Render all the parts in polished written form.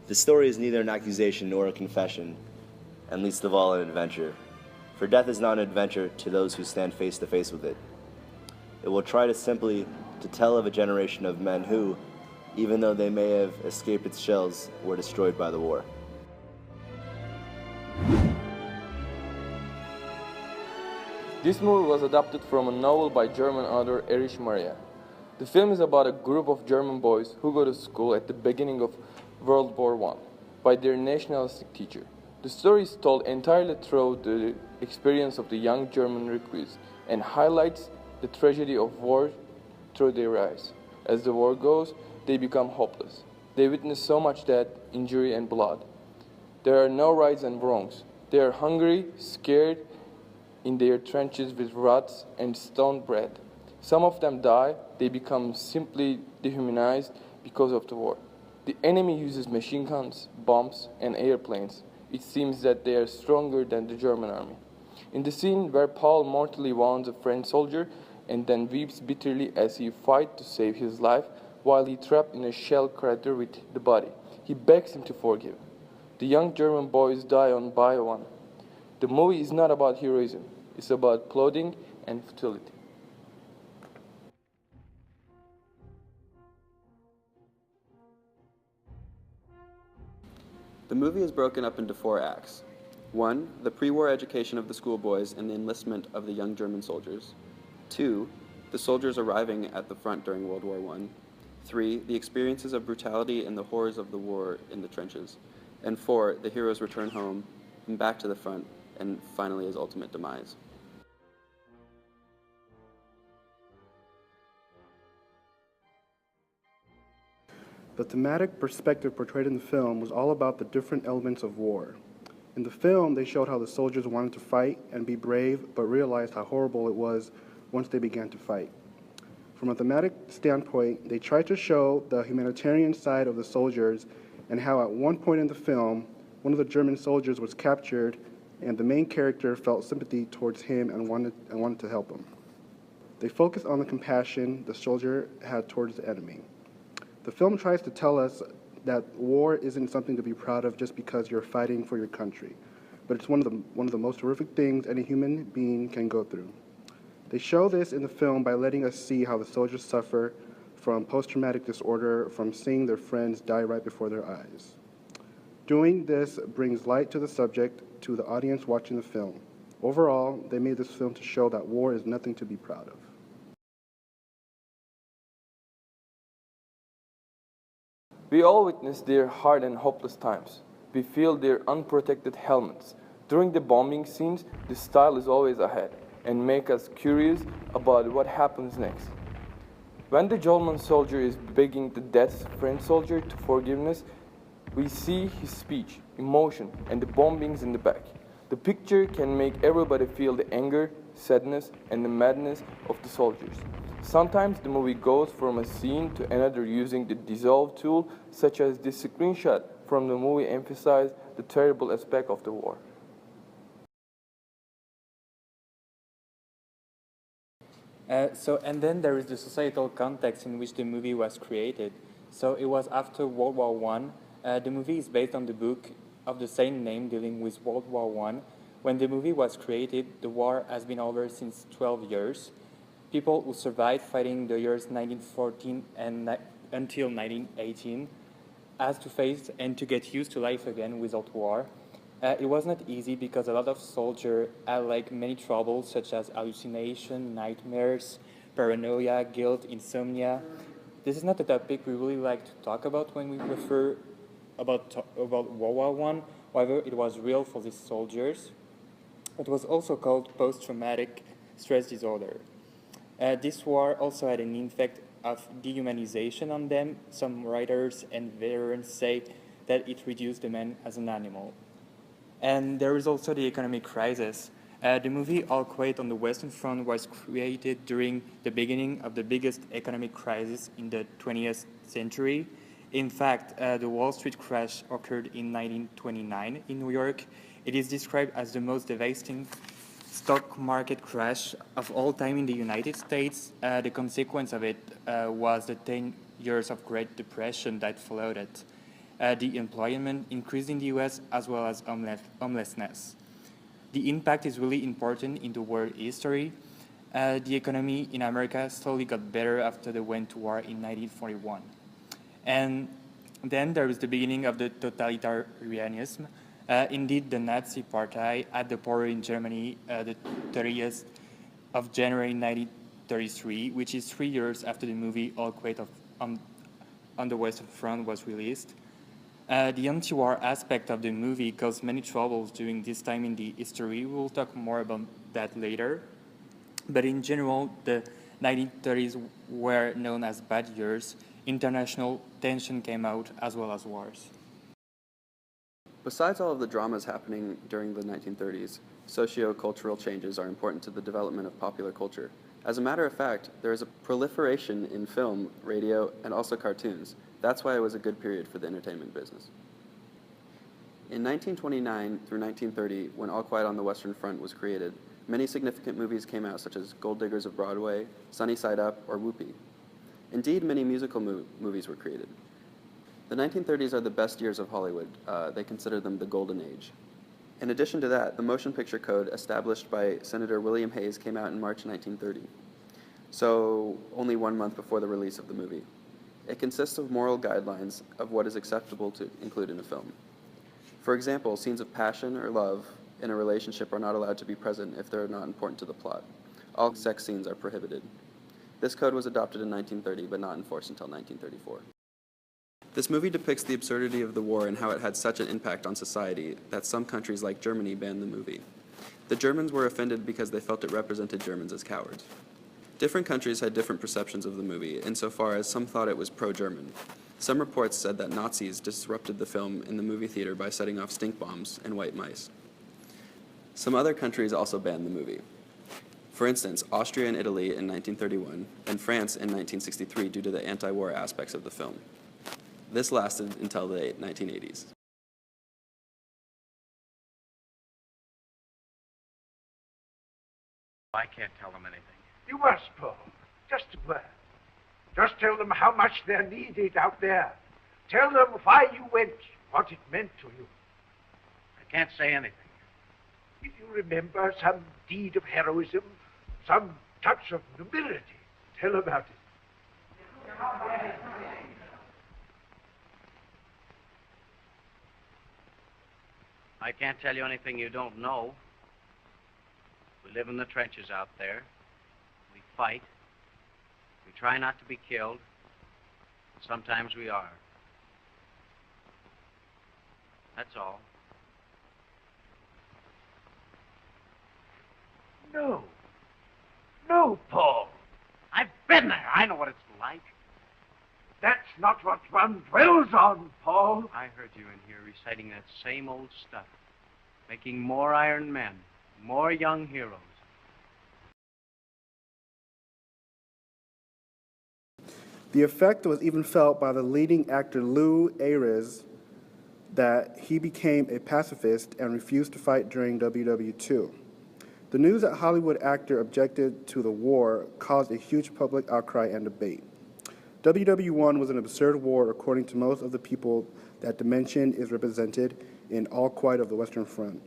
The story is neither an accusation nor a confession, and least of all an adventure. For death is not an adventure to those who stand face to face with it. It will try to simply to tell of a generation of men who, even though they may have escaped its shells, were destroyed by the war. This movie was adapted from a novel by German author Erich Maria. The film is about a group of German boys who go to school at the beginning of World War I by their nationalistic teacher. The story is told entirely through the experience of the young German recruits and highlights the tragedy of war through their eyes. As the war goes, they become hopeless. They witness so much death, injury, and blood. There are no rights and wrongs. They are hungry, scared, in their trenches with rods and stone bread. Some of them die, they become simply dehumanized because of the war. The enemy uses machine guns, bombs, and airplanes. It seems that they are stronger than the German army. In the scene where Paul mortally wounds a French soldier and then weeps bitterly as he fights to save his life while he trapped in a shell crater with the body, he begs him to forgive. The young German boys die one by one. The movie is not about heroism. It's about clothing and futility. The movie is broken up into 4 acts. 1. The pre-war education of the schoolboys and the enlistment of the young German soldiers. 2. The soldiers arriving at the front during World War I. 3. The experiences of brutality and the horrors of the war in the trenches. And 4. The hero's return home and back to the front, and finally his ultimate demise. The thematic perspective portrayed in the film was all about the different elements of war. In the film, they showed how the soldiers wanted to fight and be brave, but realized how horrible it was once they began to fight. From a thematic standpoint, they tried to show the humanitarian side of the soldiers and how at one point in the film, one of the German soldiers was captured and the main character felt sympathy towards him and wanted to help him. They focused on the compassion the soldier had towards the enemy. The film tries to tell us that war isn't something to be proud of just because you're fighting for your country, but it's one of the most horrific things any human being can go through. They show this in the film by letting us see how the soldiers suffer from post-traumatic disorder from seeing their friends die right before their eyes. Doing this brings light to the subject to the audience watching the film. Overall, they made this film to show that war is nothing to be proud of. We all witness their hard and hopeless times. We feel their unprotected helmets. During the bombing scenes, the style is always ahead and make us curious about what happens next. When the German soldier is begging the dead French soldier to forgiveness, we see his speech, emotion, and the bombings in the back. The picture can make everybody feel the anger, sadness, and the madness of the soldiers. Sometimes the movie goes from a scene to another using the dissolve tool, such as this screenshot from the movie emphasized the terrible aspect of the war. And then there is the societal context in which the movie was created. So it was after World War I. The movie is based on the book of the same name dealing with World War I. When the movie was created, the war has been over since 12 years. People who survived fighting the years 1914 and until 1918 has to face and to get used to life again without war. It was not easy because a lot of soldiers had many troubles such as hallucination, nightmares, paranoia, guilt, insomnia. This is not a topic we really like to talk about when we refer about World War I. However, it was real for these soldiers. It was also called post-traumatic stress disorder. This war also had an effect of dehumanization on them. Some writers and veterans say that it reduced the man as an animal. And there is also the economic crisis. The movie All Quiet on the Western Front was created during the beginning of the biggest economic crisis in the 20th century. In fact, the Wall Street crash occurred in 1929 in New York. It is described as the most devastating stock market crash of all time in the United States. The consequence of it was the 10 years of Great Depression that followed it. the employment increased in the US, as well as homelessness. The impact is really important in the world history. The economy in America slowly got better after they went to war in 1941. And then there is the beginning of the totalitarianism. Indeed, the Nazi Party had the power in Germany the 30th of January 1933, which is 3 years after the movie All Quiet on the Western Front was released. The anti-war aspect of the movie caused many troubles during this time in the history. We'll talk more about that later. But in general, the 1930s were known as bad years. International tension came out, as well as wars. Besides all of the dramas happening during the 1930s, socio-cultural changes are important to the development of popular culture. As a matter of fact, there is a proliferation in film, radio, and also cartoons. That's why it was a good period for the entertainment business. In 1929 through 1930, when All Quiet on the Western Front was created, many significant movies came out, such as Gold Diggers of Broadway, Sunny Side Up, or Whoopee. Indeed, many musical movies were created. The 1930s are the best years of Hollywood. They consider them the golden age. In addition to that, the Motion Picture Code established by Senator William Hayes came out in March 1930, so only 1 month before the release of the movie. It consists of moral guidelines of what is acceptable to include in a film. For example, scenes of passion or love in a relationship are not allowed to be present if they're not important to the plot. All sex scenes are prohibited. This code was adopted in 1930, but not enforced until 1934. This movie depicts the absurdity of the war and how it had such an impact on society that some countries like Germany banned the movie. The Germans were offended because they felt it represented Germans as cowards. Different countries had different perceptions of the movie, insofar as some thought it was pro-German. Some reports said that Nazis disrupted the film in the movie theater by setting off stink bombs and white mice. Some other countries also banned the movie. For instance, Austria and Italy in 1931, and France in 1963 due to the anti-war aspects of the film. This lasted until the 1980s. I can't tell them anything. You must, Paul. Just a word. Just tell them how much they're needed out there. Tell them why you went, what it meant to you. I can't say anything. If you remember some deed of heroism, some touch of nobility, tell about it. I can't tell you anything you don't know. We live in the trenches out there. We fight. We try not to be killed. Sometimes we are. That's all. No. No, Paul. I've been there. I know what it's like. That's not what one dwells on, Paul. I heard you in here reciting that same old stuff. Making more iron men, more young heroes. The effect was even felt by the leading actor Lou Ayres that he became a pacifist and refused to fight during WW2. The news that Hollywood actor objected to the war caused a huge public outcry and debate. WW1 was an absurd war according to most of the people that Dimension is represented in All Quiet of the Western Front.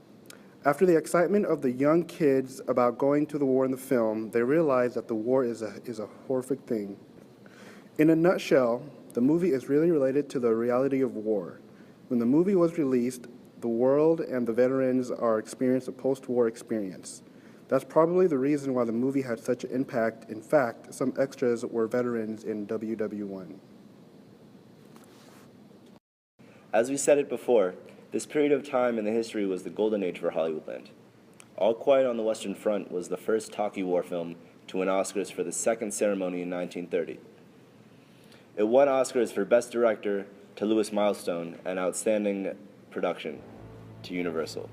After the excitement of the young kids about going to the war in the film, they realized that the war is a horrific thing. In a nutshell, the movie is really related to the reality of war. When the movie was released, the world and the veterans are experiencing a post-war experience. That's probably the reason why the movie had such an impact. In fact, some extras were veterans in WW1. As we said it before, this period of time in the history was the golden age for Hollywoodland. All Quiet on the Western Front was the first talkie war film to win Oscars for the second ceremony in 1930. It won Oscars for Best Director to Lewis Milestone and Outstanding Production to Universal.